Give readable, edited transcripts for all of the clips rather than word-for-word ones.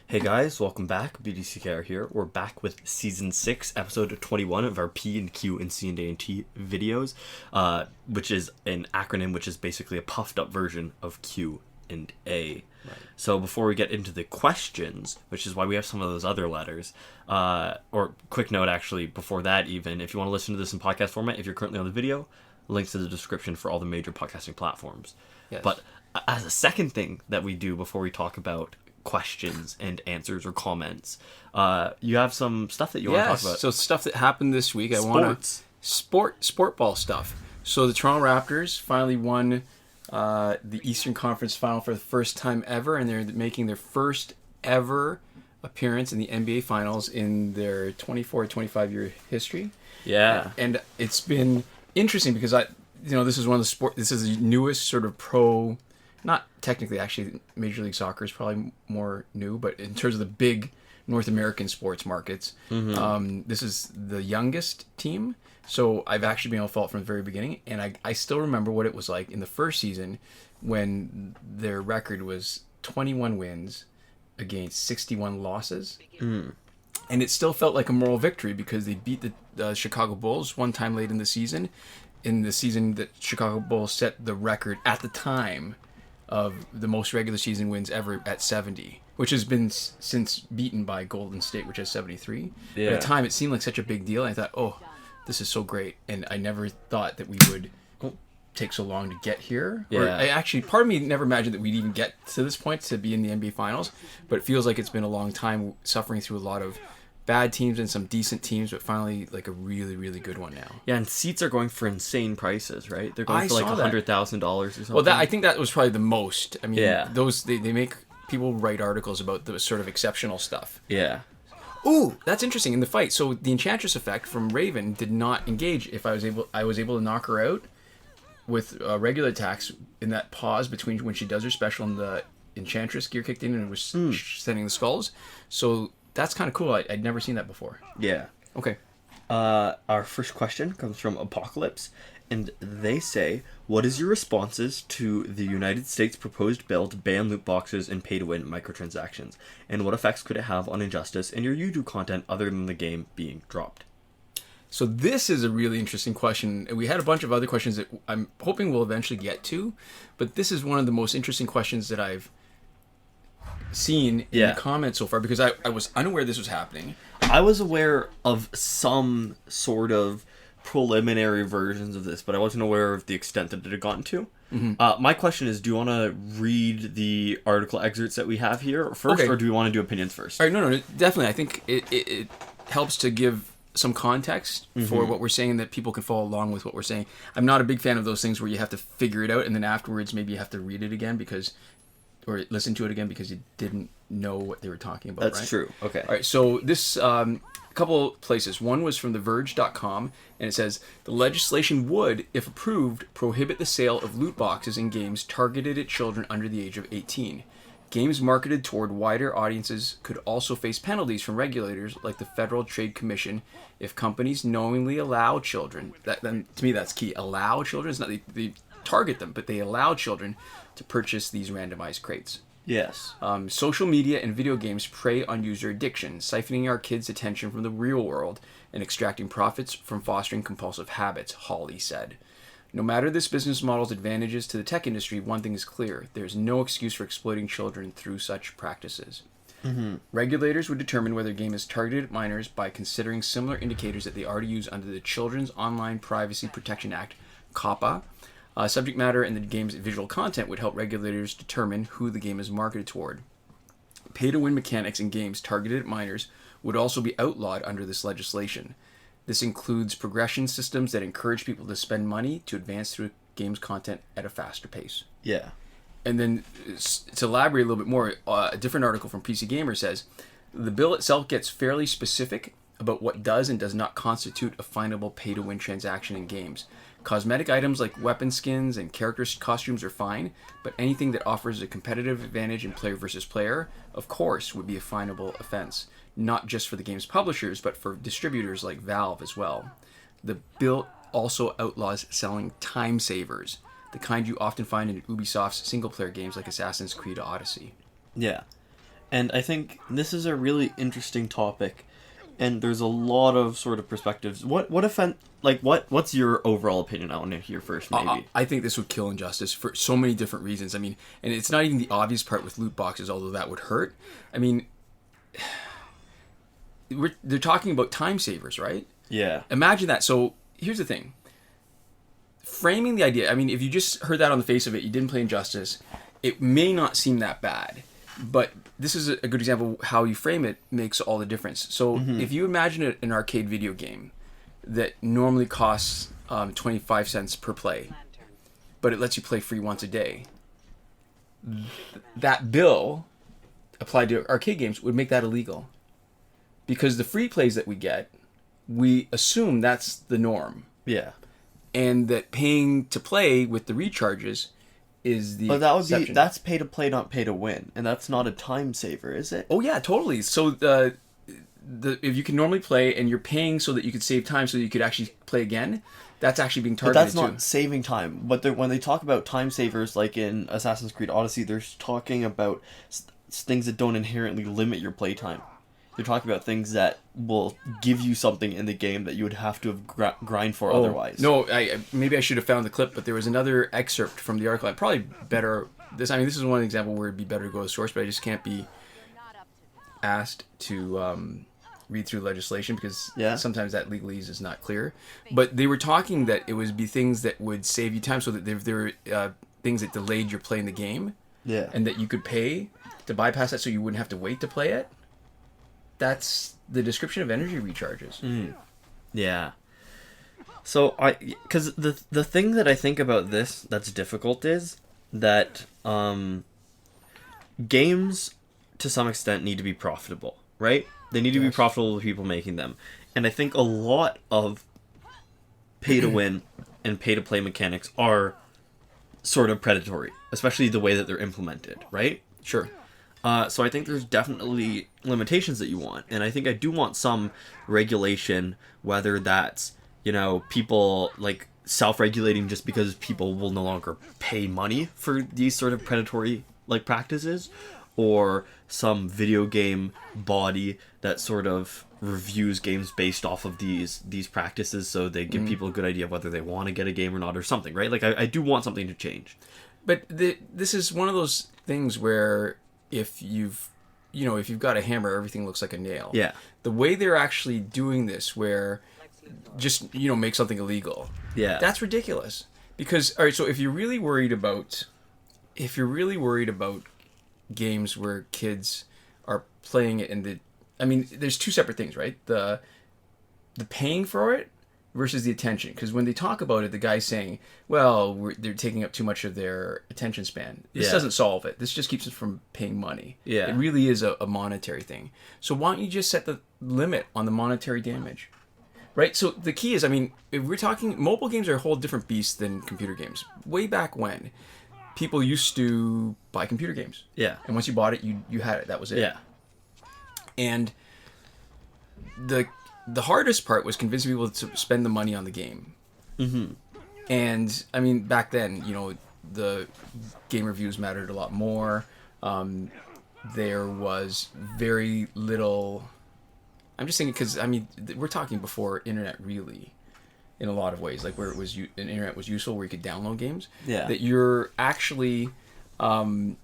Hey guys, welcome back. BDCKR here. We're back with season 6, episode 21 of our P&Q&C&A&T videos, which is an acronym which is basically a puffed up version of Q and A. Right. So before we get into the questions, which is why we have some of those other letters, or quick note actually before that even, if you want to listen to this in podcast format, if you're currently on the video, links to the description for all the major podcasting platforms. Yes. But as a second thing that we do before we talk about questions and answers or comments, you have some stuff that you want to talk about. So stuff that happened this week. Sport ball stuff. So the Toronto Raptors finally won the Eastern Conference Final for the first time ever, and they're making their first ever appearance in the NBA Finals in their 25 year history. Yeah. And it's been interesting because this is this is the newest sort of pro. Not technically, actually, Major League Soccer is probably more new, but in terms of the big North American sports markets, this is the youngest team. So I've actually been able to follow it from the very beginning, and I still remember what it was like in the first season when their record was 21 wins against 61 losses. And it still felt like a moral victory because they beat the Chicago Bulls one time late in the season that Chicago Bulls set the record at the time of the most regular season wins ever at 70, which has been since beaten by Golden State, which has 73. Yeah. But at the time, it seemed like such a big deal. And I thought, oh, this is so great. And I never thought that we would take so long to get here. Yeah. Part of me never imagined that we'd even get to this point to be in the NBA Finals. But it feels like it's been a long time suffering through a lot of bad teams and some decent teams, but finally like a really, really good one now. Yeah, and seats are going for insane prices, right? They're going for like $100,000 or something. Well, I think that was probably the most. I mean, those they make people write articles about the sort of exceptional stuff. Yeah. Ooh, that's interesting in the fight. So the Enchantress effect from Raven did not engage. If I was able to knock her out with regular attacks in that pause between when she does her special and the Enchantress gear kicked in and was sending the skulls. So that's kind of cool. I'd never seen that before. Yeah. Okay. Our first question comes from Apocalypse, and they say, what is your responses to the United States proposed bill to ban loot boxes and pay-to-win microtransactions? And what effects could it have on Injustice and your YouTube content other than the game being dropped? So this is a really interesting question. We had a bunch of other questions that I'm hoping we'll eventually get to, but this is one of the most interesting questions that I've seen in the comments so far, because I was unaware this was happening. I was aware of some sort of preliminary versions of this, but I wasn't aware of the extent that it had gotten to. My question is, do you want to read the article excerpts that we have here first, or do we want to do opinions first? All right, no, definitely. I think it helps to give some context for what we're saying, that people can follow along with what we're saying. I'm not a big fan of those things where you have to figure it out and then afterwards maybe you have to read it again or listen to it again because you didn't know what they were talking about. That's true. Okay. All right. So this couple places. One was from TheVerge.com, and it says the legislation would, if approved, prohibit the sale of loot boxes in games targeted at children under the age of 18. Games marketed toward wider audiences could also face penalties from regulators like the Federal Trade Commission if companies knowingly allow children. Then to me that's key. Allow children. It's not they target them, but they allow children to purchase these randomized crates. Yes. Social media and video games prey on user addiction, siphoning our kids' attention from the real world and extracting profits from fostering compulsive habits, Hawley said. No matter this business model's advantages to the tech industry, one thing is clear. There's no excuse for exploiting children through such practices. Regulators would determine whether a game is targeted at minors by considering similar indicators that they already use under the Children's Online Privacy Protection Act, COPPA. Subject matter and the game's visual content would help regulators determine who the game is marketed toward. Pay-to-win mechanics in games targeted at minors would also be outlawed under this legislation. This includes progression systems that encourage people to spend money to advance through game's content at a faster pace. Yeah. And then, to elaborate a little bit more, a different article from PC Gamer says, the bill itself gets fairly specific about what does and does not constitute a finable pay-to-win transaction in games. Cosmetic items like weapon skins and character costumes are fine, but anything that offers a competitive advantage in player versus player, of course, would be a finable offense, not just for the game's publishers, but for distributors like Valve as well. The bill also outlaws selling time savers, the kind you often find in Ubisoft's single-player games like Assassin's Creed Odyssey. Yeah. And I think this is a really interesting topic, and there's a lot of sort of perspectives. What's your overall opinion? I want to hear first, maybe. I think this would kill injustice for so many different reasons. I mean, and it's not even the obvious part with loot boxes, although that would hurt. I mean, they're talking about time savers, right? Yeah. Imagine that. So here's the thing. Framing the idea, I mean, if you just heard that on the face of it, you didn't play Injustice, it may not seem that bad. But this is a good example of how you frame it makes all the difference. So if you imagine an arcade video game that normally costs 25 cents per play, but it lets you play free once a day, that bill applied to arcade games would make that illegal. Because the free plays that we get, we assume that's the norm. Yeah. And that paying to play with the recharges is the exception. That's pay to play, not pay to win, and that's not a time saver, is it? Oh yeah, totally. So if you can normally play and you're paying so that you could save time so that you could actually play again, that's actually being targeted. But that's not saving time. But when they talk about time savers, like in Assassin's Creed Odyssey, they're talking about things that don't inherently limit your playtime. They're talking about things that will give you something in the game that you would have to have grind for otherwise. No, maybe I should have found the clip, but there was another excerpt from the article. Probably better. This is one example where it'd be better to go to the source, but I just can't be asked to read through legislation because sometimes that legalese is not clear. But they were talking that it would be things that would save you time, so that if there were things that delayed your playing the game, and that you could pay to bypass that, so you wouldn't have to wait to play it. That's the description of energy recharges. Yeah. So because the thing that I think about this that's difficult is that games to some extent need to be profitable, right? They need to be profitable to people making them. And I think a lot of pay to win and pay to play mechanics are sort of predatory, especially the way that they're implemented, right? Sure. So I think there's definitely limitations that you want. And I think I do want some regulation, whether that's, people like self-regulating just because people will no longer pay money for these sort of predatory like practices, or some video game body that sort of reviews games based off of these practices, so they give people a good idea of whether they want to get a game or not, or something, right? Like I do want something to change. But this is one of those things where if you've got a hammer, everything looks like a nail. Yeah. The way they're actually doing this, where just make something illegal. Yeah. That's ridiculous. Because all right, so if you're really worried about games where kids are playing it, there's two separate things, right? The paying for it versus the attention. Because when they talk about it, the guy's saying, well, they're taking up too much of their attention span. This doesn't solve it. This just keeps us from paying money. Yeah. It really is a monetary thing. So why don't you just set the limit on the monetary damage? Right? So the key is, if we're talking, mobile games are a whole different beast than computer games. Way back when, people used to buy computer games. Yeah. And once you bought it, you had it. That was it. Yeah. And the hardest part was convincing people to spend the money on the game. Mm-hmm. And, back then, the game reviews mattered a lot more. There was very little... I'm just thinking because, we're talking before internet really, in a lot of ways, like where it was an internet was useful, where you could download games. Yeah. That you're actually asking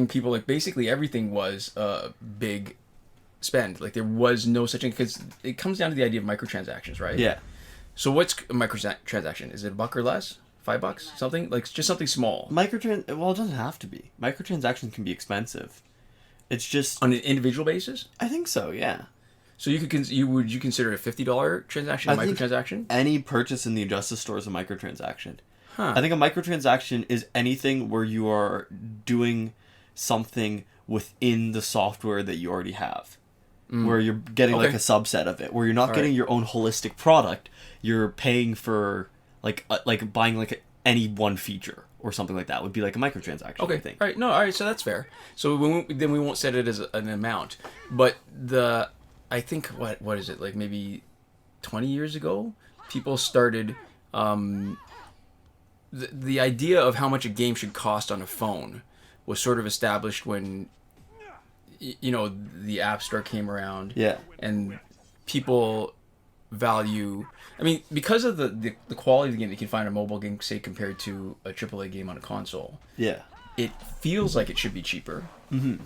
people, like, basically everything was a big spend. Like, there was no such thing, because it comes down to the idea of microtransactions, right? Yeah. So what's a microtransaction? Is it $1 or less? $5? Something? Like, just something small. Well, it doesn't have to be. Microtransactions can be expensive. It's just... On an individual basis? I think so, yeah. So would you consider a $50 transaction a microtransaction? Any purchase in the Injustice store is a microtransaction. Huh. I think a microtransaction is anything where you are doing something within the software that you already have. Where you're getting like a subset of it. Where you're not getting your own holistic product. You're paying for like buying like any one feature or something like that would be like a microtransaction. Okay. I think. All right. No. All right. So that's fair. So then we won't set it as an amount. But I think what is it, like maybe 20 years ago, people started the idea of how much a game should cost on a phone was sort of established when, the App Store came around. Yeah. And people value... I mean, because of the quality of the game that you can find in a mobile game, say, compared to a AAA game on a console. Yeah. It feels like it should be cheaper. Mm-hmm.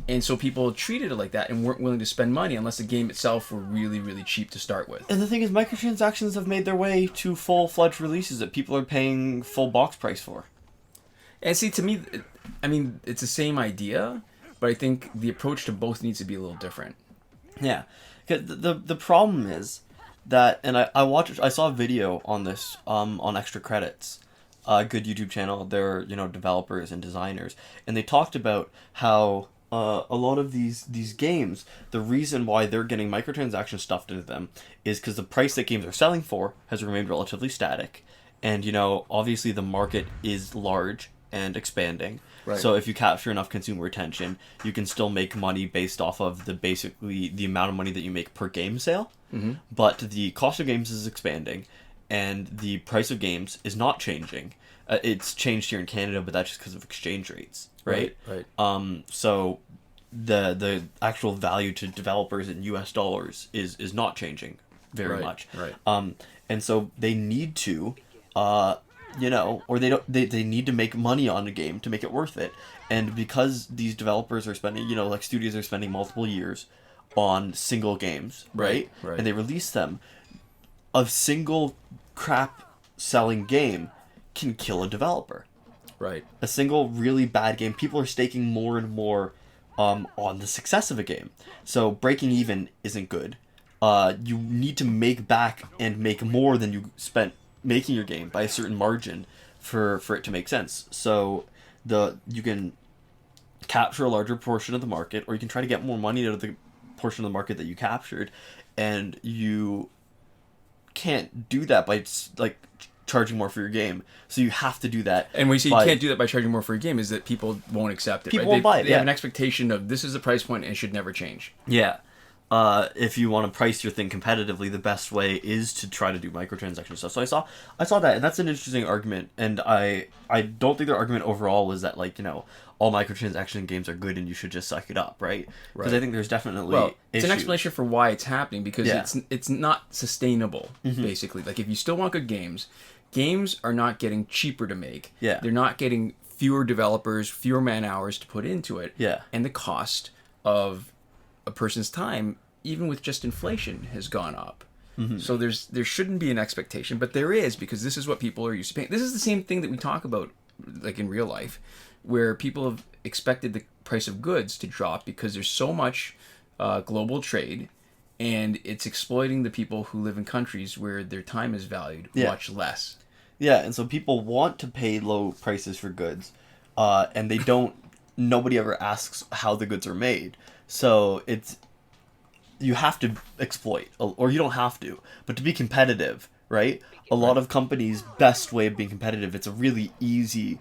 And so people treated it like that and weren't willing to spend money unless the game itself were really, really cheap to start with. And the thing is, microtransactions have made their way to full-fledged releases that people are paying full box price for. And see, to me, it's the same idea, but I think the approach to both needs to be a little different. Yeah. The problem is that, and I saw a video on this on Extra Credits, a good YouTube channel. They're developers and designers, and they talked about how a lot of these games, the reason why they're getting microtransactions stuffed into them is because the price that games are selling for has remained relatively static, and obviously the market is large and expanding. Right. So if you capture enough consumer attention, you can still make money based off of the amount of money that you make per game sale. Mm-hmm. But the cost of games is expanding, and the price of games is not changing. It's changed here in Canada, but that's just because of exchange rates, right? Right. So the actual value to developers in US dollars is not changing very much. Right. And so they need to, or they need to make money on a game to make it worth it. And because these developers are spending, like studios are spending multiple years on single games, right? Right. And they release them, a single crap selling game can kill a developer. Right. A single really bad game, people are staking more and more on the success of a game. So breaking even isn't good. You need to make back and make more than you spent making your game by a certain margin for it to make sense. So you can capture a larger portion of the market, or you can try to get more money out of the portion of the market that you captured, and you can't do that by charging more for your game. So you have to do that. And when you say you can't do that by charging more for your game, is that people won't accept it. People right? won't buy it. They have an expectation of this is the price point and it should never change. Yeah. If you want to price your thing competitively, the best way is to try to do microtransaction stuff. So I saw that, and that's an interesting argument. And I don't think their argument overall was that all microtransaction games are good and you should just suck it up, right? Because I think there's definitely it's an explanation for why it's happening, because it's not sustainable. Basically, like if you still want good games are not getting cheaper to make. Yeah, they're not getting fewer developers, fewer man hours to put into it. Yeah, and the cost of a person's time, even with just inflation, has gone up. So there shouldn't be an expectation, but there is, because this is what people are used to paying. This is the same thing that we talk about, like in real life, where people have expected the price of goods to drop because there's so much global trade, and it's exploiting the people who live in countries where their time is valued much less. Yeah, and so people want to pay low prices for goods, and they don't. Nobody ever asks how the goods are made. So you have to exploit, or you don't have to, but to be competitive, right? A lot of companies' best way of being competitive, it's a really easy,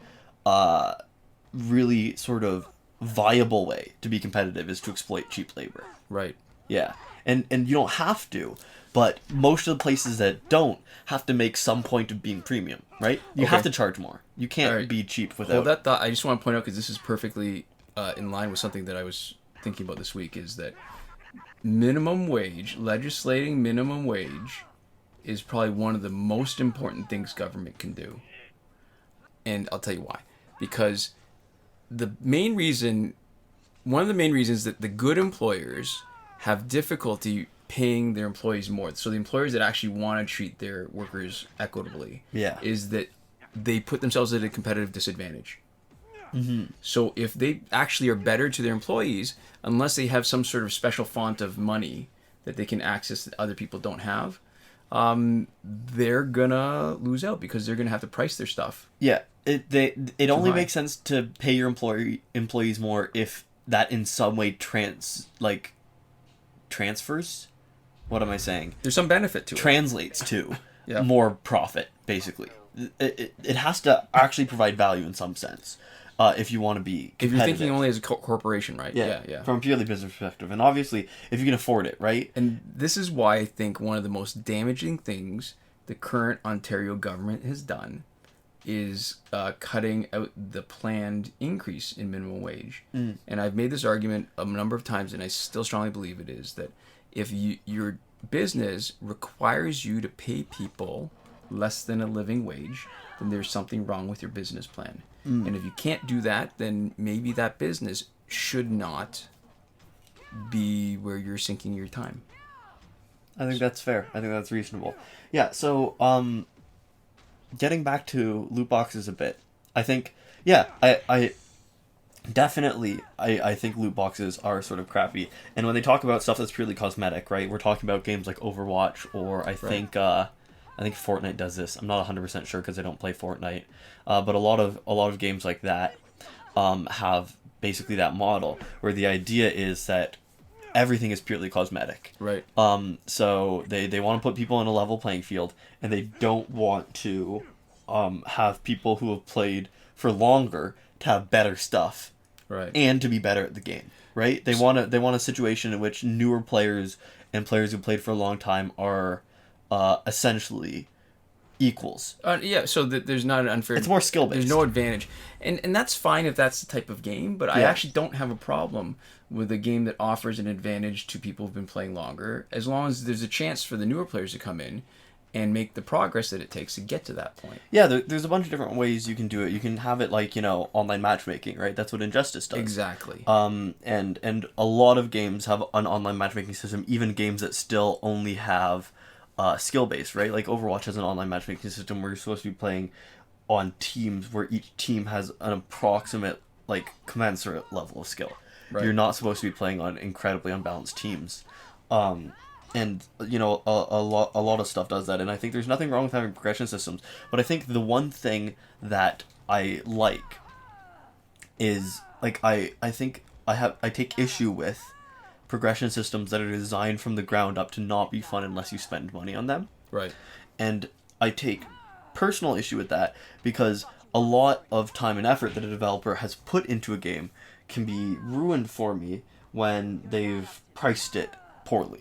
really sort of viable way to be competitive is to exploit cheap labor. Right. Yeah. And you don't have to, but most of the places that don't have to make some point of being premium, right? You have to charge more. You can't be cheap without... Well, that thought, I just want to point out, because this is perfectly in line with something that I was thinking about this week, is that minimum wage, legislating minimum wage, is probably one of the most important things government can do. And I'll tell you why. Because one of the main reasons that the good employers have difficulty paying their employees more, so the employers that actually want to treat their workers equitably, is that they put themselves at a competitive disadvantage. So if they actually are better to their employees, unless they have some sort of special font of money that they can access that other people don't have, they're gonna lose out, because they're gonna have to price their stuff. Yeah, it only makes sense to pay your employees more if that in some way transfers. What am I saying? There's some benefit to it. Translates to more profit, basically. It has to actually provide value in some sense. If you want to be competitive. If you're thinking only as a corporation, right? Yeah. From a purely business perspective. And obviously, if you can afford it, right? And this is why I think one of the most damaging things the current Ontario government has done is cutting out the planned increase in minimum wage. And I've made this argument a number of times, and I still strongly believe it is that if your business requires you to pay people less than a living wage, then there's something wrong with your business plan. And if you can't do that, then maybe that business should not be where you're sinking your time. I think that's fair. I think that's reasonable. Yeah, so getting back to loot boxes a bit, I think, I definitely, I think loot boxes are sort of crappy. And when they talk about stuff that's purely cosmetic, right, we're talking about games like Overwatch, or I think Fortnite does this. I'm not 100% sure because I don't play Fortnite. But a lot of games like that have basically that model where the idea is that everything is purely cosmetic. Right. So they want to put people on a level playing field, and they don't want to have people who have played for longer to have better stuff. Right. And to be better at the game. Right? They want a situation in which newer players and players who played for a long time are essentially equals. So that there's not an unfair... It's more skill-based. There's no advantage. And that's fine if that's the type of game, but I actually don't have a problem with a game that offers an advantage to people who've been playing longer, as long as there's a chance for the newer players to come in and make the progress that it takes to get to that point. Yeah, there's a bunch of different ways you can do it. You can have it like, online matchmaking, right? That's what Injustice does. Exactly. And a lot of games have an online matchmaking system, even games that still only have skill-based, right? Like Overwatch has an online matchmaking system where you're supposed to be playing on teams where each team has an approximate, commensurate level of skill. Right. You're not supposed to be playing on incredibly unbalanced teams. And a lot of stuff does that, and I think there's nothing wrong with having progression systems, but I think the one thing that I like is, I take issue with progression systems that are designed from the ground up to not be fun unless you spend money on them. Right. And I take personal issue with that because a lot of time and effort that a developer has put into a game can be ruined for me when they've priced it poorly.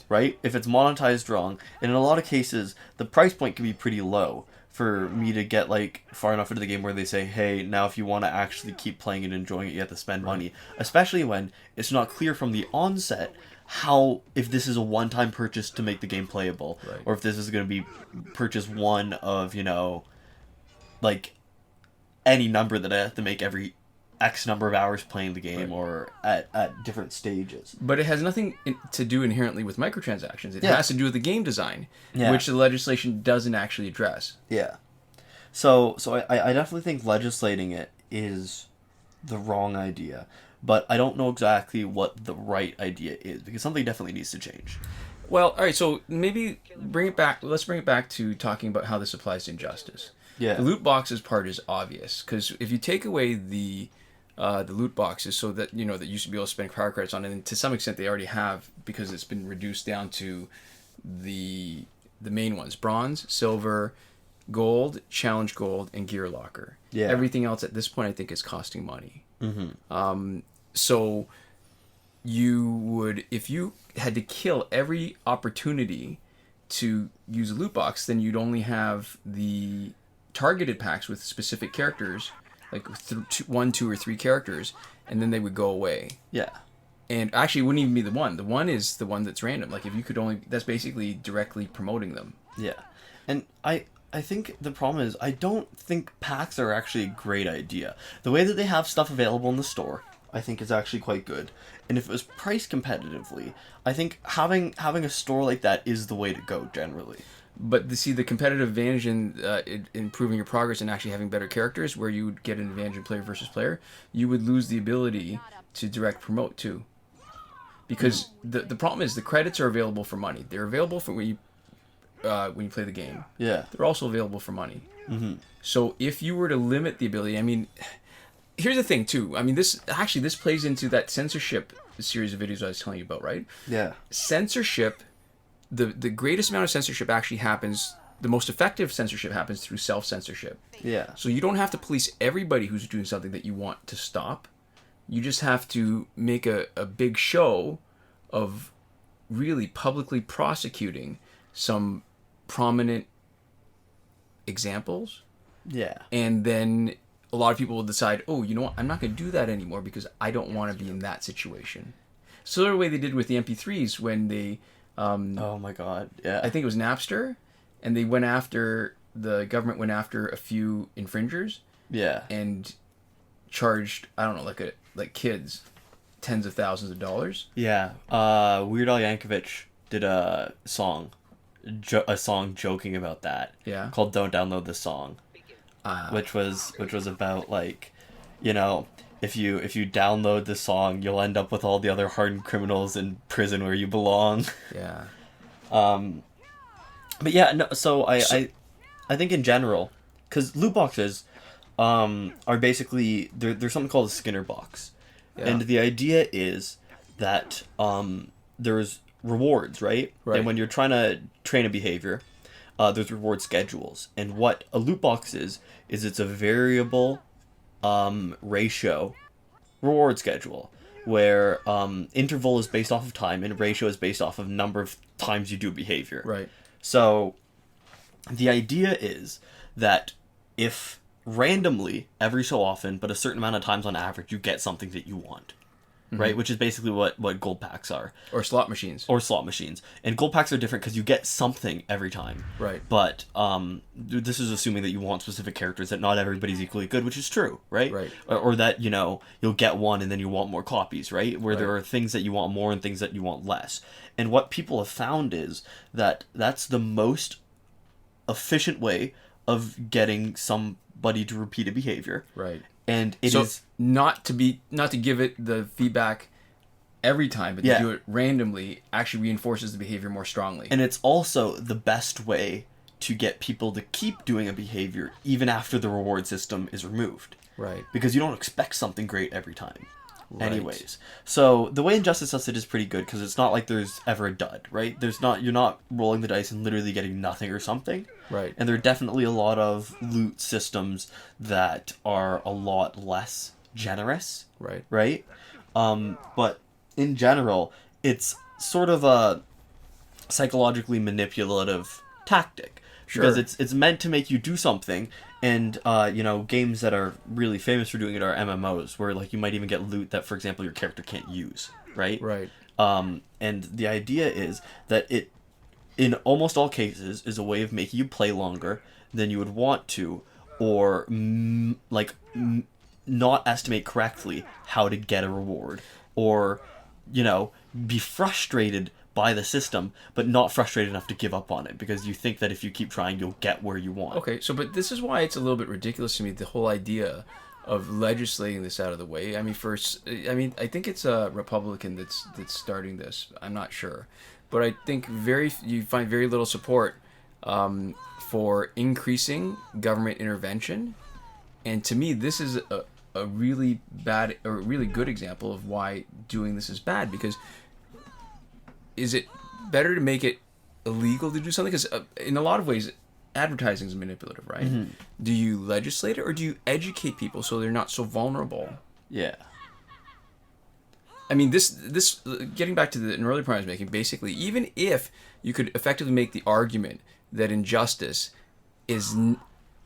Right? If it's monetized wrong, and in a lot of cases, the price point can be pretty low for me to get, far enough into the game where they say, hey, now if you want to actually keep playing and enjoying it, you have to spend money. Especially when it's not clear from the onset if this is a one-time purchase to make the game playable, or if this is going to be purchase one of, any number that I have to make every X number of hours playing the game, or at different stages. But it has nothing to do inherently with microtransactions. It has to do with the game design, which the legislation doesn't actually address. Yeah. So I definitely think legislating it is the wrong idea, but I don't know exactly what the right idea is, because something definitely needs to change. Well, all right, so maybe let's bring it back to talking about how this applies to Injustice. Yeah. The loot boxes part is obvious, because if you take away the loot boxes, so that that used to be able to spend power credits on it, and to some extent they already have, because it's been reduced down to the main ones: bronze, silver, gold, challenge gold, and gear locker. Yeah. Everything else at this point I think is costing money. Mm-hmm. So you would, if you had to kill every opportunity to use a loot box, then you'd only have the targeted packs with specific characters, like 1, 2, or 3 characters, and then they would go away. Yeah. And actually, it wouldn't even be the one. The one is the one that's random. Like, if you could only... That's basically directly promoting them. Yeah. And I think the problem is, I don't think packs are actually a great idea. The way that they have stuff available in the store, I think is actually quite good. And if it was priced competitively, I think having a store like that is the way to go, generally. But the competitive advantage in improving your progress and actually having better characters, where you would get an advantage in player versus player, you would lose the ability to direct promote too. Because the problem is the credits are available for money. They're available for when you play the game. Yeah. They're also available for money. Mm-hmm. So if you were to limit the ability, here's the thing too. This plays into that censorship series of videos I was telling you about, right? Yeah. Censorship. The greatest amount of censorship actually happens, the most effective censorship happens through self-censorship. Yeah. So you don't have to police everybody who's doing something that you want to stop. You just have to make a big show of really publicly prosecuting some prominent examples Yeah. And then a lot of people will decide, oh, you know what, I'm not going to do that anymore because I don't want to be in that situation. Similar way they did with the MP3s when they, Oh my god. Yeah. I think it was Napster, and the government went after a few infringers Yeah. and charged, I don't know, like kids tens of thousands of dollars. Yeah. Weird Al Yankovic did a song joking about that. Yeah. Called "Don't Download This Song," which was about like, you know, if you download the song, you'll end up with all the other hardened criminals in prison where you belong. Yeah. But yeah, no. So I think in general, because loot boxes, are basically there's something called a Skinner box, Yeah. and the idea is that there's rewards, right? Right. And when you're trying to train a behavior, there's reward schedules, and what a loot box is it's a variable ratio reward schedule where interval is based off of time and ratio is based off of number of times you do behavior. Right. So the idea is that if randomly every so often, but a certain amount of times on average, you get something that you want, right? Which is basically what gold packs are. Or slot machines. Or slot machines. And gold packs are different because you get something every time. Right. But this is assuming that you want specific characters, that not everybody's equally good, which is true, right? Right. Or that, you know, you'll get one and then you want more copies, right? Where there Right. are things that you want more and things that you want less. And what people have found is that that's the most efficient way of getting somebody to repeat a behavior. Right. And it So is not to give it the feedback every time, but Yeah. to do it randomly actually reinforces the behavior more strongly. And it's also the best way to get people to keep doing a behavior even after the reward system is removed. Right. Because you don't expect something great every time. Right. Anyways. So the way Injustice does it is pretty good because it's not like there's ever a dud, right? You're not rolling the dice and literally getting nothing or something. Right. And there are definitely a lot of loot systems that are a lot less generous. Right. Right? But in general, it's sort of a psychologically manipulative tactic. Sure. Because it's meant to make you do something, and you know, games that are really famous for doing it are MMOs, where like you might even get loot that, for example, your character can't use, right? Right. And the idea is that it, in almost all cases, is a way of making you play longer than you would want to, or not estimate correctly how to get a reward, or, you know, be frustrated by the system, but not frustrated enough to give up on it because you think that if you keep trying, you'll get where you want. Okay, so but this is why it's a little bit ridiculous to me, the whole idea of legislating this out of the way. I mean, I think it's a Republican that's starting this. I'm not sure, but I think you find very little support for increasing government intervention, and to me, this is a really bad or really good example of why doing this is bad. Because is it better to make it illegal to do something? Because in a lot of ways, advertising is manipulative, right? Mm-hmm. Do you legislate it, or do you educate people so they're not so vulnerable? Yeah. I mean, this getting back to an earlier point I was making, basically, even if you could effectively make the argument that injustice is,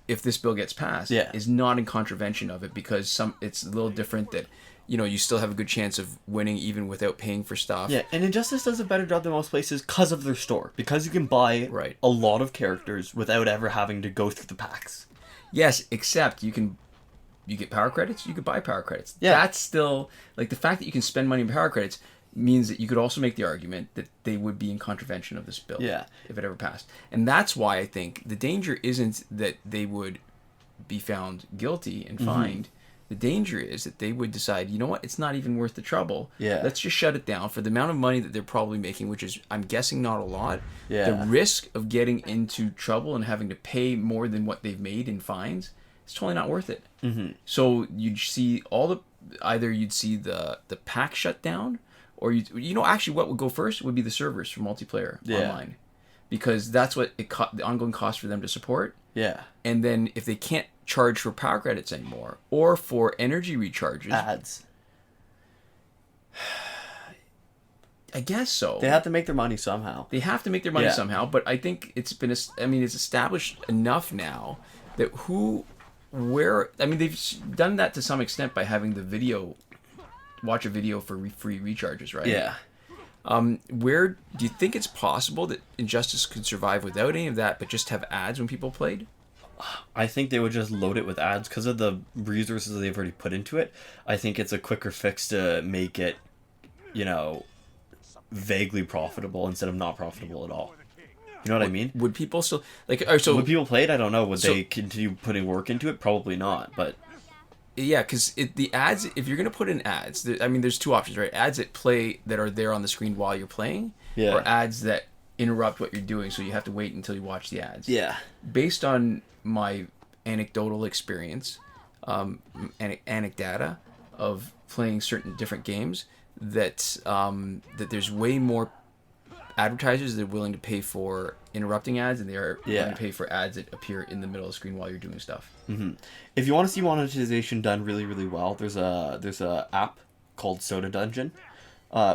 if this bill gets passed, Yeah. is not in contravention of it, because it's a little different that, you know, you still have a good chance of winning even without paying for stuff. Yeah, and Injustice does a better job than most places because of their store. Because you can buy Right. a lot of characters without ever having to go through the packs. Yes, except you get power credits, you could buy power credits. Yeah. That's still, like, the fact that you can spend money on power credits means that you could also make the argument that they would be in contravention of this bill. Yeah. If it ever passed. And that's why I think the danger isn't that they would be found guilty and fined. The danger is that they would decide, you know what, it's not even worth the trouble. Yeah. Let's just shut it down for the amount of money that they're probably making, which is, I'm guessing, not a lot. Yeah. The risk of getting into trouble and having to pay more than what they've made in fines, it's totally not worth it. Mm-hmm. So you'd see either you'd see the pack shut down, or actually what would go first would be the servers for multiplayer online, because that's what the ongoing cost for them to support. Yeah. And then if they can't charge for power credits anymore or for energy recharges, Ads. I guess so. They have to make their money somehow. They have to make their money Yeah. somehow, but I think it's established enough now that I mean, they've done that to some extent by having the watch a video for free recharges, right? Yeah. Where do you think it's possible that Injustice could survive without any of that, but just have ads when people played? I think they would just load it with ads because of the resources they've already put into it. I think it's a quicker fix to make it, vaguely profitable instead of not profitable at all. You know what I mean? Would people still would people play it? I don't know. Would they continue putting work into it? Probably not. But yeah, because the ads, if you're gonna put in ads, there's two options, right? Ads that are there on the screen while you're playing, or ads that interrupt what you're doing, so you have to wait until you watch the ads. Yeah. Based on my anecdotal experience, anecdata of playing certain different games, that there's way more advertisers that are willing to pay for interrupting ads, and they are willing to pay for ads that appear in the middle of the screen while you're doing stuff. Mm-hmm. If you want to see monetization done really, really well, there's a app called Soda Dungeon,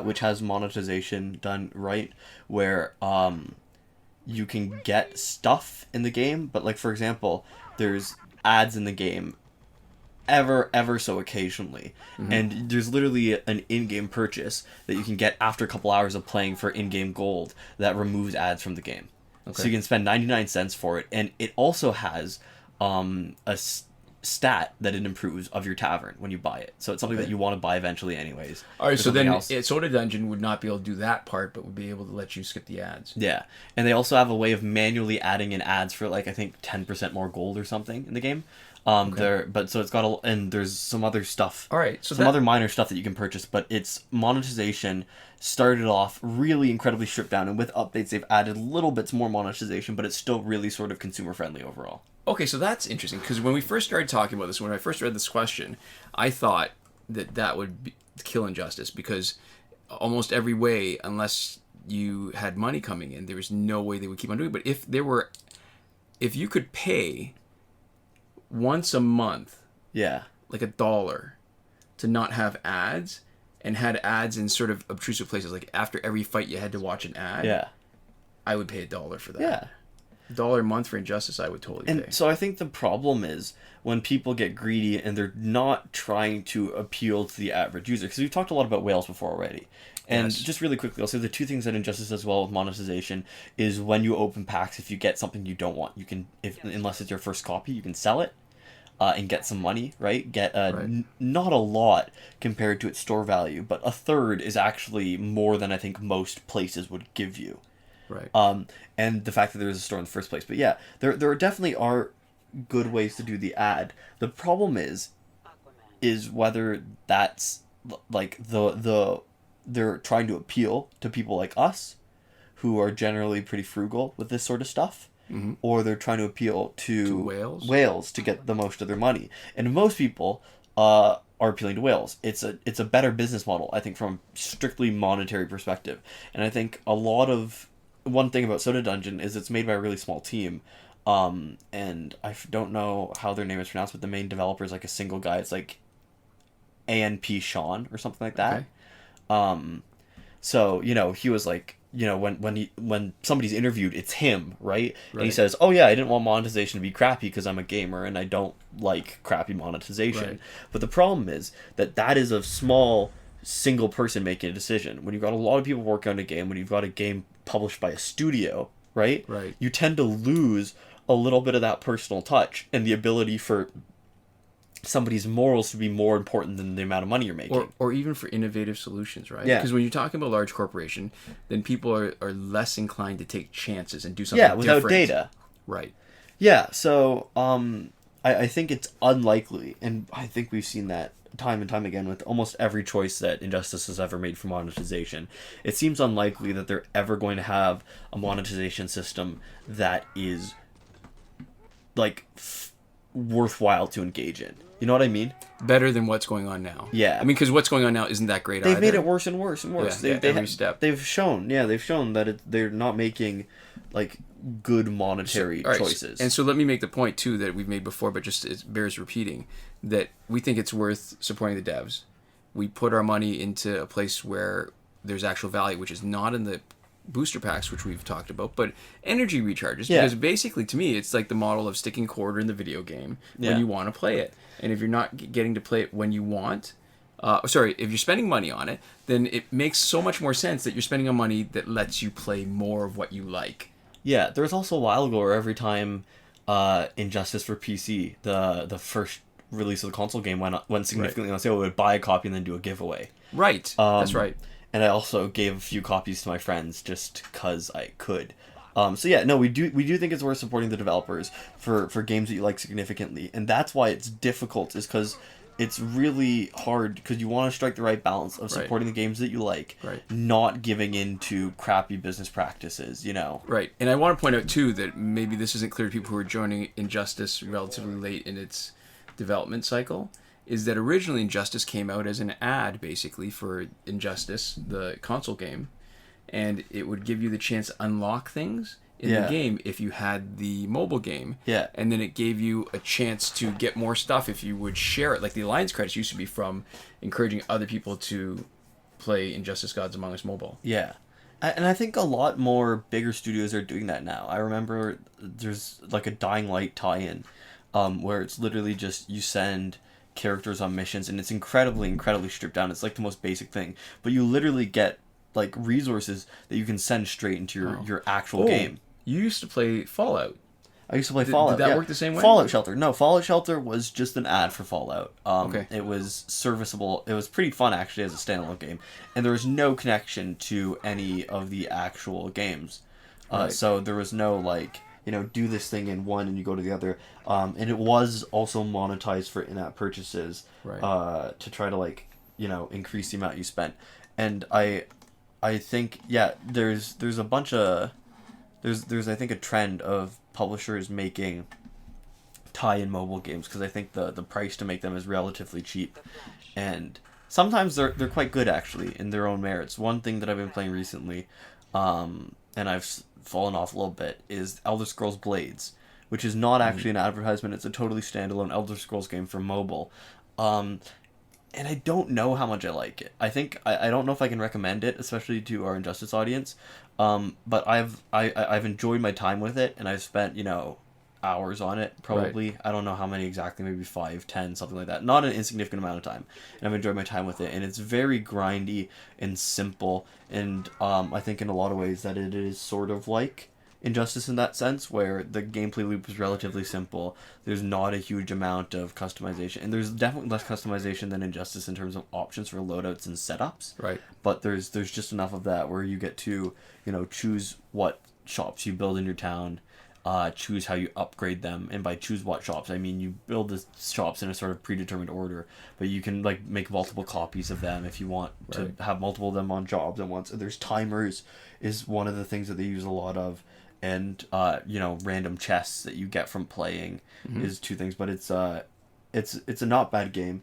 which has monetization done right, where you can get stuff in the game, but like for example, there's ads in the game ever so occasionally, and there's literally an in-game purchase that you can get after a couple hours of playing for in-game gold that removes ads from the game. So you can spend 99 cents for it, and it also has a stat that it improves of your tavern when you buy it. So it's something that you want to buy eventually anyways. All right, so then Soda Dungeon would not be able to do that part, but would be able to let you skip the ads. Yeah, and they also have a way of manually adding in ads for like I think 10% more gold or something in the game. So it's got and there's some other stuff. All right, so some other minor stuff that you can purchase, but its monetization started off really incredibly stripped down, and with updates they've added little bits more monetization, but it's still really sort of consumer friendly overall. Okay, so that's interesting, because when we first started talking about this, when I first read this question, I thought that would kill Injustice, because almost every way, unless you had money coming in, there was no way they would keep on doing it. But if you could pay once a month, like $1, to not have ads, and had ads in sort of obtrusive places, like after every fight you had to watch an ad, I would pay $1 for that. Yeah. $1 a month for Injustice, I would totally pay. And so I think the problem is when people get greedy and they're not trying to appeal to the average user, because we've talked a lot about whales before already. And just really quickly, I'll say the two things that Injustice does well with monetization is when you open packs, if you get something you don't want, you can, unless it's your first copy, you can sell it. And get some money, right? Get not a lot compared to its store value, but 1/3 is actually more than I think most places would give you. Right. And the fact that there is a store in the first place. But yeah, there definitely are good ways to do the ad. The problem is whether that's like they're trying to appeal to people like us, who are generally pretty frugal with this sort of stuff. Or they're trying to appeal to whales to get the most of their money. And most people are appealing to whales. It's a better business model, I think, from a strictly monetary perspective. And I think one thing about Soda Dungeon is it's made by a really small team. And I don't know how their name is pronounced, but the main developer is like a single guy. It's like A&P Shawn or something like that. Okay. So, he was like, when somebody's interviewed, it's him, right? And he says, oh yeah, I didn't want monetization to be crappy because I'm a gamer and I don't like crappy monetization. Right. But the problem is that is a small single person making a decision. When you've got a lot of people working on a game, when you've got a game published by a studio, right? You tend to lose a little bit of that personal touch and the ability for somebody's morals to be more important than the amount of money you're making. Or even for innovative solutions, right? Yeah. Because when you're talking about a large corporation, then people are less inclined to take chances and do something different. Yeah, without data. Right. Yeah, so I think it's unlikely, and I think we've seen that time and time again with almost every choice that Injustice has ever made for monetization. It seems unlikely that they're ever going to have a monetization system that is like worthwhile to engage in. You know what I mean? Better than what's going on now. Yeah. I mean, because what's going on now isn't that great They've either. made it worse and worse and worse. Yeah, every step. They've shown that they're not making like good monetary choices. And so let me make the point too that we've made before, but just it bears repeating, that we think it's worth supporting the devs. We put our money into a place where there's actual value, which is not in the booster packs, which we've talked about, but energy recharges. Yeah. Because basically, to me, it's like the model of sticking a quarter in the video game when Yeah. you want to play it. And if you're not getting to play it when you want, if you're spending money on it, then it makes so much more sense that you're spending on money that lets you play more of what you like. Yeah, there was also a while ago where every time Injustice for PC, the first release of the console game went significantly on sale, we would buy a copy and then do a giveaway. Right. That's right. And I also gave a few copies to my friends just because I could. So yeah, no, we do think it's worth supporting the developers for games that you like significantly, and that's why it's difficult, is because it's really hard, because you want to strike the right balance of supporting the games that you like, not giving in to crappy business practices, you know. Right. And I want to point out too that maybe this isn't clear to people who are joining Injustice relatively late in its development cycle, is that originally Injustice came out as an ad basically for Injustice, the console game, and it would give you the chance to unlock things in the game if you had the mobile game. Yeah. And then it gave you a chance to get more stuff if you would share it. Like the Alliance credits used to be from encouraging other people to play Injustice Gods Among Us mobile. Yeah. And I think a lot more bigger studios are doing that now. I remember there's like a Dying Light tie-in where it's literally just you send characters on missions, and it's incredibly stripped down. It's like the most basic thing, but you literally get like resources that you can send straight into your actual game. You used to play Fallout. I used to play Fallout. Did that work the same way? Fallout Shelter. No, Fallout Shelter was just an ad for Fallout. Okay. It was serviceable. It was pretty fun actually as a standalone game, and there was no connection to any of the actual games. So there was no like, do this thing in one and you go to the other. And it was also monetized for in-app purchases to try to like, increase the amount you spent. And I think there's a bunch of there's I think a trend of publishers making tie-in mobile games, because I think the price to make them is relatively cheap, and sometimes they're quite good actually in their own merits. One thing that I've been playing recently, and I've fallen off a little bit, is Elder Scrolls Blades, which is not actually an advertisement. It's a totally standalone Elder Scrolls game for mobile. And I don't know how much I like it. I think I don't know if I can recommend it, especially to our Injustice audience. But I've enjoyed my time with it, and I've spent hours on it probably. Right. I don't know how many exactly, maybe 5, 10, something like that. Not an insignificant amount of time, and I've enjoyed my time with it. And it's very grindy and simple, and I think in a lot of ways that it is sort of like Injustice in that sense, where the gameplay loop is relatively simple. There's not a huge amount of customization, and there's definitely less customization than Injustice in terms of options for loadouts and setups. Right. But there's just enough of that where you get to choose what shops you build in your town, choose how you upgrade them, and by choose what shops I mean you build the shops in a sort of predetermined order, but you can like make multiple copies of them if you want to have multiple of them on jobs at once. And there's timers is one of the things that they use a lot of. And random chests that you get from playing is two things, but it's a not bad game,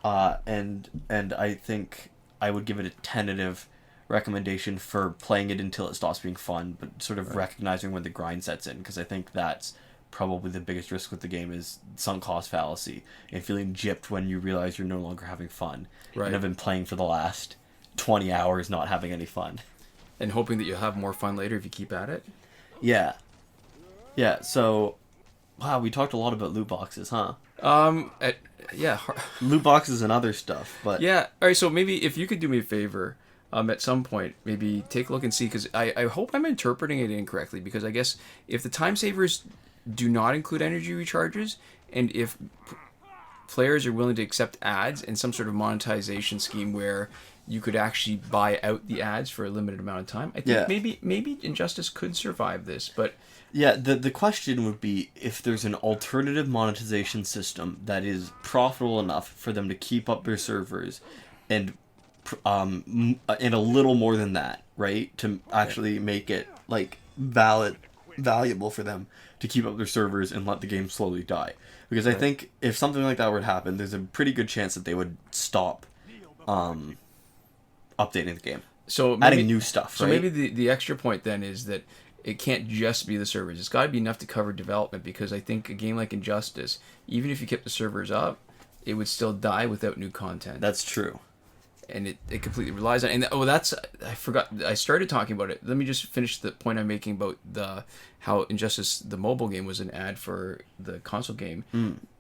and I think I would give it a tentative recommendation for playing it until it stops being fun, but sort of recognizing when the grind sets in, because I think that's probably the biggest risk with the game is sunk cost fallacy and feeling gypped when you realize you're no longer having fun. Right. And I've been playing for the last 20 hours not having any fun. And hoping that you'll have more fun later if you keep at it. Yeah. Yeah, so wow, we talked a lot about loot boxes, huh? Yeah. Loot boxes and other stuff, but yeah. All right, so maybe if you could do me a favor, at some point, maybe take a look and see, because I hope I'm interpreting it incorrectly, because I guess if the time savers do not include energy recharges, and if players are willing to accept ads and some sort of monetization scheme where you could actually buy out the ads for a limited amount of time, I think maybe Injustice could survive this. But yeah, the question would be if there's an alternative monetization system that is profitable enough for them to keep up their servers, and a little more than that, right? To actually make it like valuable for them to keep up their servers and let the game slowly die. Because I think if something like that were to happen, there's a pretty good chance that they would stop updating the game. So maybe, adding new stuff, so right? maybe the extra point then is that it can't just be the servers. It's got to be enough to cover development, because I think a game like Injustice, even if you kept the servers up, it would still die without new content. That's true. and it completely relies on. And I forgot. I started talking about it. Let me just finish the point I'm making about how Injustice the mobile game was an ad for the console game,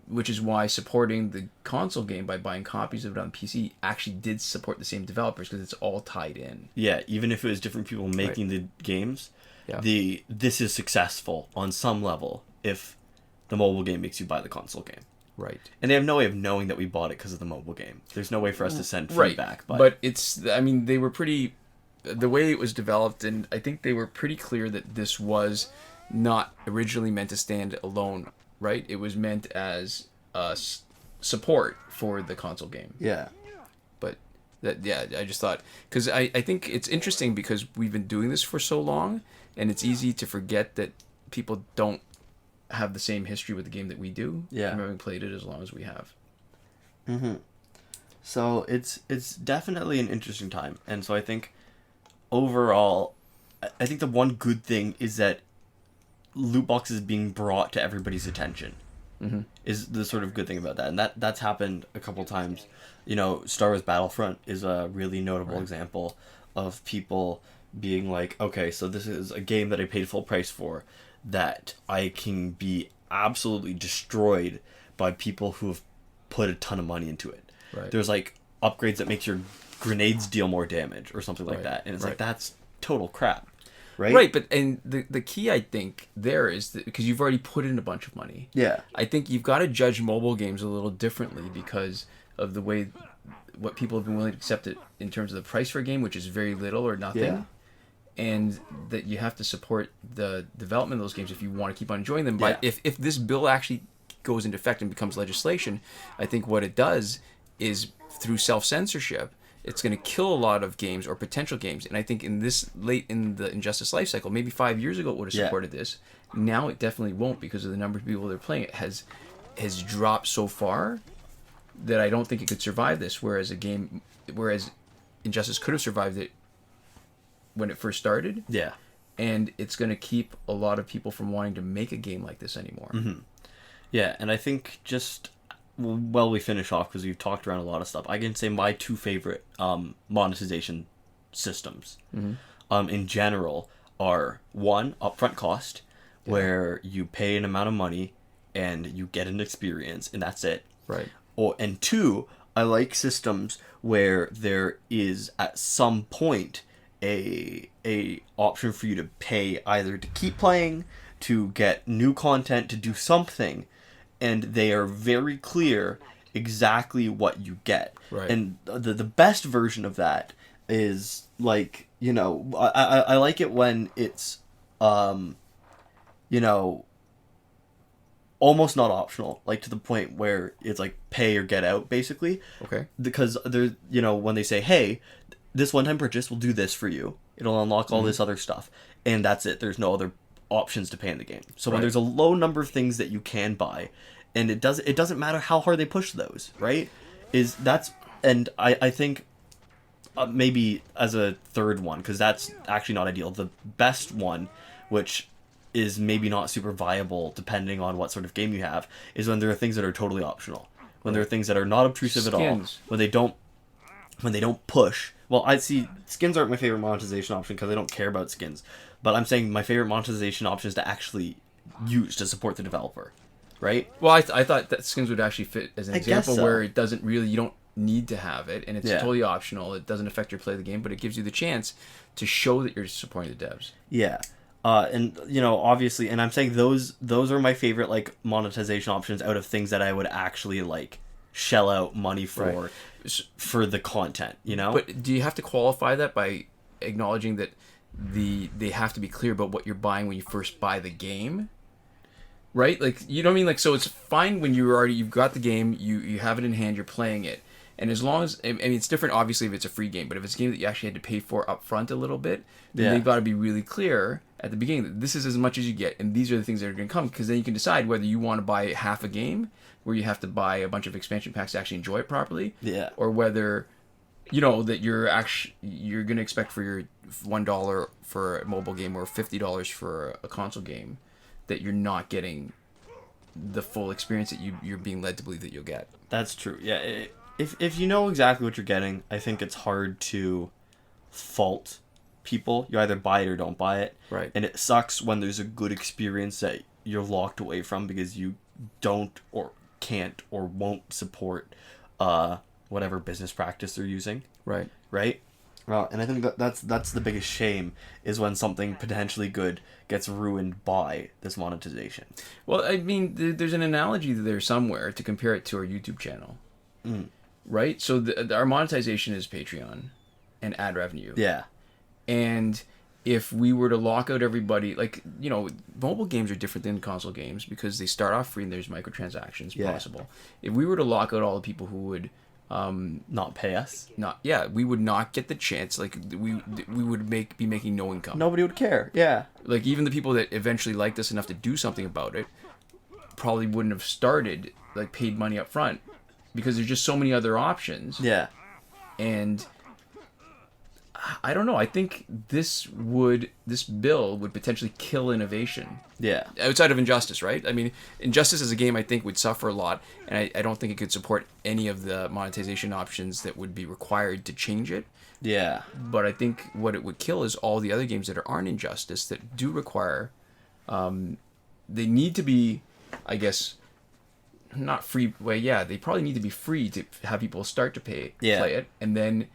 which is why supporting the console game by buying copies of it on PC actually did support the same developers because it's all tied in. Yeah, even if it was different people making the games, this is successful on some level if the mobile game makes you buy the console game. Right. And they have no way of knowing that we bought it because of the mobile game. There's no way for us to send feedback. But it's, I mean, they were pretty, the way it was developed, and I think they were pretty clear that this was not originally meant to stand alone, right? It was meant as support for the console game. Yeah. But, I just thought, because I think it's interesting because we've been doing this for so long, and it's easy to forget that people don't have the same history with the game that we do. Yeah. From having played it as long as we have. Mm-hmm. So it's definitely an interesting time. And so I think overall, I think the one good thing is that loot boxes being brought to everybody's attention is the sort of good thing about that. And that's happened a couple times. You know, Star Wars Battlefront is a really notable example of people being like, okay, so this is a game that I paid full price for, that I can be absolutely destroyed by people who have put a ton of money into it. Right. There's like upgrades that makes your grenades deal more damage or something like that. And it's like, that's total crap. Right? Right, but and the key I think there is that because you've already put in a bunch of money. Yeah. I think you've got to judge mobile games a little differently because of the way what people have been willing to accept it in terms of the price for a game, which is very little or nothing. Yeah. And that you have to support the development of those games if you want to keep on enjoying them. But Yeah. if this bill actually goes into effect and becomes legislation, I think what it does is through self-censorship, it's going to kill a lot of games or potential games. And I think in this late in the Injustice life cycle, maybe 5 years ago it would have supported this. Now it definitely won't because of the number of people that are playing it has dropped so far that I don't think it could survive this. Whereas Injustice could have survived it when it first started. Yeah. And it's going to keep a lot of people from wanting to make a game like this anymore. Mm-hmm. Yeah, and I think just while we finish off, because we've talked around a lot of stuff, I can say my two favorite monetization systems in general are, one, upfront cost, where you pay an amount of money and you get an experience, and that's it. Right. And two, I like systems where there is at some point a option for you to pay either to keep playing, to get new content, to do something, and they are very clear exactly what you get. Right. And the best version of that is like, you know, I like it when it's you know, almost not optional, like to the point where it's like pay or get out, basically. Okay. Because they're, you know, when they say, hey, this one-time purchase will do this for you, it'll unlock all this other stuff, and that's it. There's no other options to pay in the game. So when there's a low number of things that you can buy, and it doesn't matter how hard they push those, right? And I think maybe as a third one, because that's actually not ideal, the best one, which is maybe not super viable depending on what sort of game you have, is when there are things that are totally optional. When there are things that are not obtrusive at all. When they don't push. Well, I see skins aren't my favorite monetization option because I don't care about skins. But I'm saying my favorite monetization option is to actually use to support the developer, right? Well, I thought that skins would actually fit as an example so. where it doesn't really, you don't need to have it, and it's totally optional. It doesn't affect your play of the game, but it gives you the chance to show that you're supporting the devs. Yeah. And, you know, obviously, and I'm saying those are my favorite, like, monetization options out of things that I would actually, like, shell out money for the content, you know? But do you have to qualify that by acknowledging that they have to be clear about what you're buying when you first buy the game? Right? Like, you know what I mean? Like, so it's fine when you've got the game, you have it in hand, you're playing it. And as long as, I mean, it's different, obviously, if it's a free game, but if it's a game that you actually had to pay for up front a little bit, then they've got to be really clear at the beginning that this is as much as you get, and these are the things that are going to come, because then you can decide whether you want to buy half a game, where you have to buy a bunch of expansion packs to actually enjoy it properly, or whether, you know, that you're going to expect for your $1 for a mobile game or $50 for a console game, that you're not getting the full experience that you're being led to believe that you'll get. That's true. Yeah. if you know exactly what you're getting, I think it's hard to fault people. You either buy it or don't buy it. Right. And it sucks when there's a good experience that you're locked away from because you don't or can't or won't support whatever business practice they're using. Right. Right? And I think that's the biggest shame is when something potentially good gets ruined by this monetization. Well, I mean, there's an analogy there somewhere to compare it to our YouTube channel. Right? So our monetization is Patreon and ad revenue. Yeah. And if we were to lock out everybody, like, you know, mobile games are different than console games because they start off free and there's microtransactions possible. If we were to lock out all the people who would not pay us, we would not get the chance. Like, we would be making no income. nobody would care. Yeah. Like, even the people that eventually liked us enough to do something about it probably wouldn't have started, like, paid money up front because there's just so many other options. Yeah. And I don't know. I think this bill would potentially kill innovation. Yeah. Outside of Injustice, right? I mean, Injustice as a game, I think, would suffer a lot, and I don't think it could support any of the monetization options that would be required to change it. Yeah. But I think what it would kill is all the other games that aren't Injustice that do require. They need to be, I guess, not free. Well, yeah, they probably need to be free to have people start to play it, and then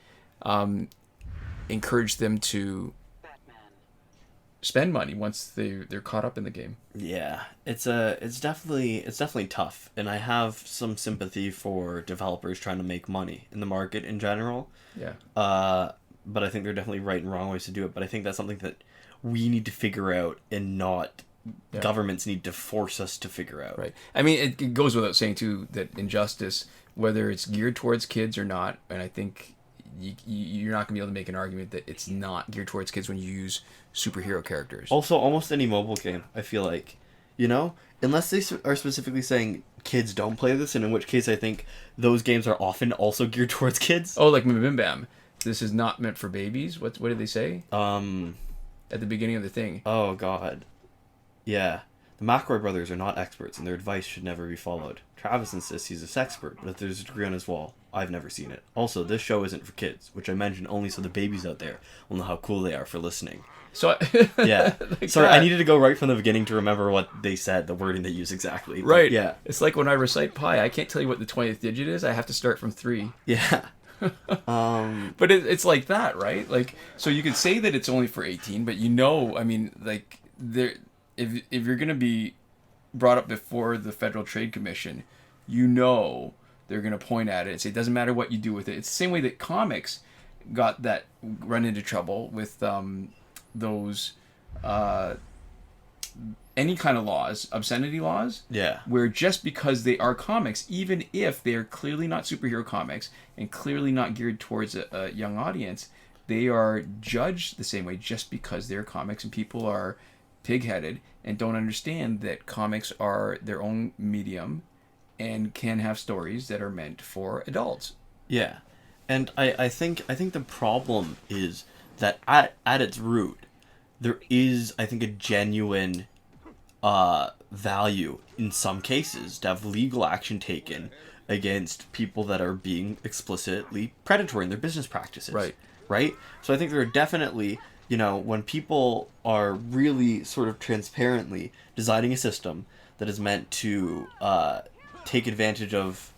encourage them to spend money once they're caught up in the game. Yeah, it's definitely tough, and I have some sympathy for developers trying to make money in the market in general. Yeah. But I think there are definitely right and wrong ways to do it. But I think that's something that we need to figure out, and not governments need to force us to figure out. Right. I mean, it goes without saying too that Injustice, whether it's geared towards kids or not, and I think you're not going to be able to make an argument that it's not geared towards kids when you use superhero characters. Also, almost any mobile game, I feel like, unless they are specifically saying kids don't play this, and in which case I think those games are often also geared towards kids. Oh, like Bim Bam. This is not meant for babies. What did they say? At the beginning of the thing. Oh, God. Yeah. The McElroy brothers are not experts, and their advice should never be followed. Travis insists he's a sexpert, but if there's a degree on his wall, I've never seen it. Also, this show isn't for kids, which I mentioned only so the babies out there will know how cool they are for listening. So yeah. Like Sorry, that. I needed to go right from the beginning to remember what they said, the wording they use exactly. But Right. yeah. It's like when I recite pi, I can't tell you what the 20th digit is. I have to start from 3. Yeah. But it's like that, right? Like, so you could say that it's only for 18, but I mean, like, if you're going to be brought up before the Federal Trade Commission, they're going to point at it and say, it doesn't matter what you do with it. It's the same way that comics run into trouble with those any kind of laws, obscenity laws. Yeah. Where just because they are comics, even if they are clearly not superhero comics and clearly not geared towards a young audience, they are judged the same way just because they're comics, and people are pig-headed and don't understand that comics are their own medium and can have stories that are meant for adults. Yeah. And I think the problem is that at its root, there is, I think, a genuine value in some cases to have legal action taken against people that are being explicitly predatory in their business practices. Right? So I think there are definitely, when people are really sort of transparently designing a system that is meant to take advantage of,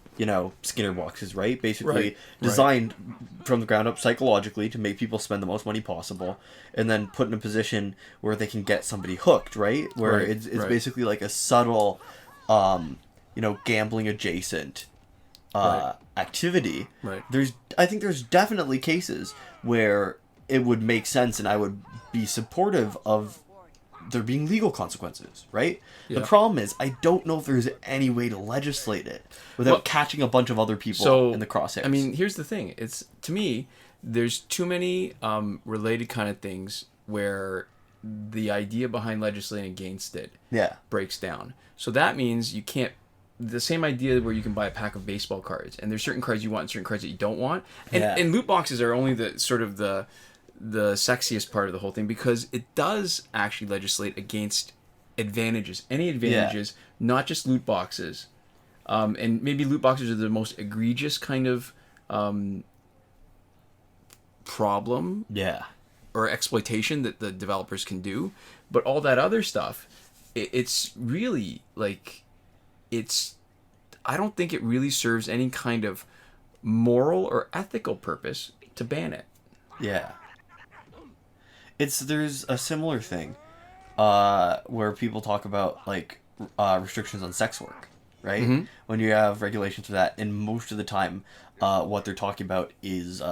Skinner boxes, right? Basically designed from the ground up psychologically to make people spend the most money possible, and then put in a position where they can get somebody hooked, right? Where it's basically like a subtle, gambling adjacent activity. Right. I think there's definitely cases where it would make sense, and I would be supportive of there being legal consequences, right? Yeah. The problem is, I don't know if there's any way to legislate it without catching a bunch of other people in the crosshairs. I mean, here's the thing. To me, there's too many related kind of things where the idea behind legislating against it breaks down. So that means you can't, the same idea where you can buy a pack of baseball cards, and there's certain cards you want and certain cards that you don't want. And loot boxes are only the sort of the sexiest part of the whole thing, because it does actually legislate against advantages, any advantages, not just loot boxes, And maybe loot boxes are the most egregious kind of problem Yeah. or exploitation that the developers can do. But all that other stuff, it's really like, I don't think it really serves any kind of moral or ethical purpose to ban it. Yeah. There's a similar thing where people talk about like restrictions on sex work, right? Mm-hmm. When you have regulations for that, and most of the time, what they're talking about is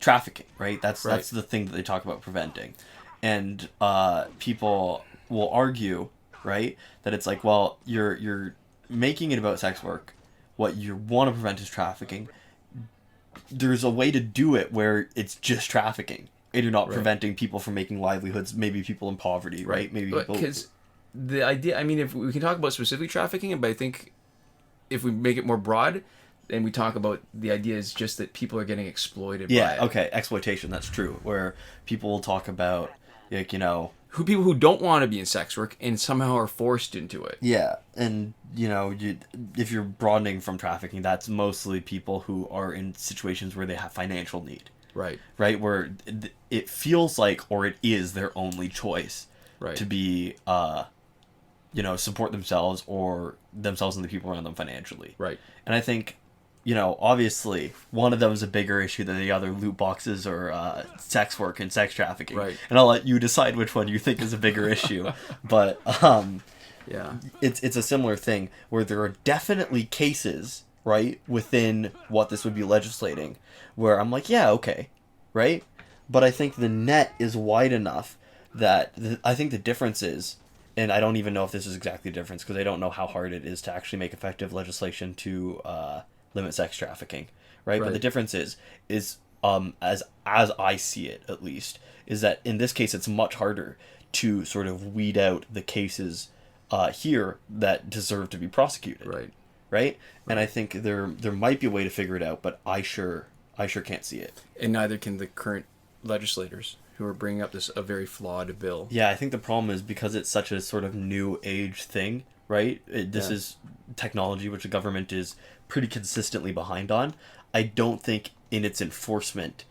trafficking, right? That's the thing that they talk about preventing, and people will argue, right, that it's like, well, you're making it about sex work. What you want to prevent is trafficking. There's a way to do it where it's just trafficking, and you're not preventing people from making livelihoods. Maybe people in poverty, right? Maybe people. Because the idea, I mean, if we can talk about specifically trafficking, but I think if we make it more broad, and we talk about the idea is just that people are getting exploited. Yeah. By it. Okay. Exploitation. That's true. Where people will talk about, like, people who don't want to be in sex work and somehow are forced into it. Yeah, and if you're broadening from trafficking, that's mostly people who are in situations where they have financial need. Right. Right, where it feels like, or it is their only choice, to be, support themselves or themselves and the people around them financially. Right. And I think, obviously, one of them is a bigger issue than the other, loot boxes or sex work and sex trafficking. Right. And I'll let you decide which one you think is a bigger issue. But yeah, it's a similar thing where there are definitely cases, right, within what this would be legislating, where I'm like, yeah, okay, right? But I think the net is wide enough that I think the difference is, and I don't even know if this is exactly the difference because I don't know how hard it is to actually make effective legislation to limit sex trafficking, right? But the difference is as I see it, at least, is that in this case it's much harder to sort of weed out the cases here that deserve to be prosecuted. Right? And I think there might be a way to figure it out, but I sure can't see it. And neither can the current legislators who are bringing up a very flawed bill. Yeah, I think the problem is because it's such a sort of new age thing, right? This is technology which the government is pretty consistently behind on. I don't think in its enforcement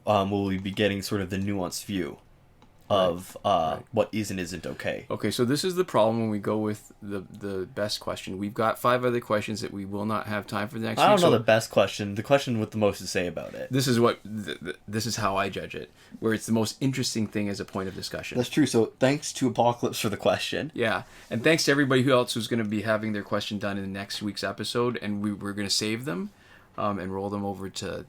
will we be getting sort of the nuanced view of what is and isn't okay. Okay, so this is the problem when we go with the best question. We've got 5 other questions that we will not have time for the next week. I don't know the best question. The question with the most to say about it. This is this is how I judge it, where it's the most interesting thing as a point of discussion. That's true. So thanks to Apocalypse for the question. Yeah, and thanks to everybody else who's going to be having their question done in next week's episode, and we're going to save them and roll them over to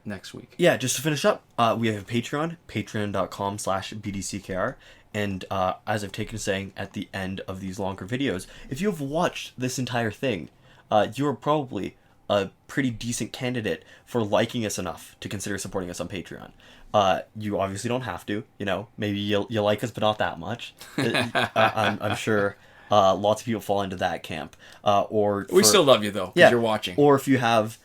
next week. Yeah, just to finish up, we have a Patreon, patreon.com/BDCKR. And as I've taken to saying at the end of these longer videos, if you have watched this entire thing, you are probably a pretty decent candidate for liking us enough to consider supporting us on Patreon. You obviously don't have to, maybe you like us, but not that much. I'm sure lots of people fall into that camp. We still love you, though, because you're watching. Or if you have,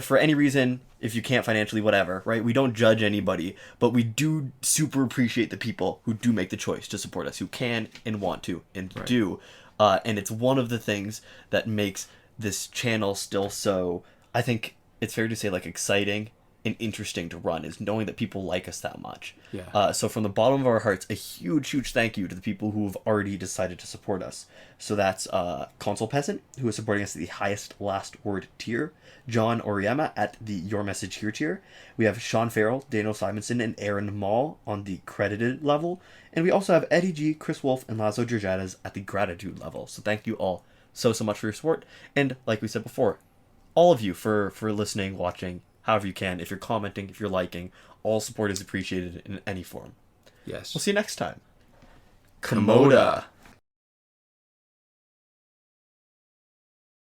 for any reason, if you can't financially, whatever, right? We don't judge anybody, but we do super appreciate the people who do make the choice to support us, who can and want to and do. And it's one of the things that makes this channel still so, I think it's fair to say, like, exciting and interesting to run, is knowing that people like us that much. Yeah. So from the bottom of our hearts, a huge thank you to the people who have already decided to support us. So that's Console Peasant, who is supporting us at the highest last word tier. John Auriemma at the Your Message Here tier. We have Shawn, Farrell, Daniel Simonson, and Aaron Mall on the credited level. And we also have Eddie G, Chris Wolf, and Lazo Georgiades at the gratitude level. So thank you all so much for your support. And like we said before, all of you for listening, watching, however you can. If you're commenting, if you're liking, all support is appreciated in any form. Yes. We'll see you next time. Komoda.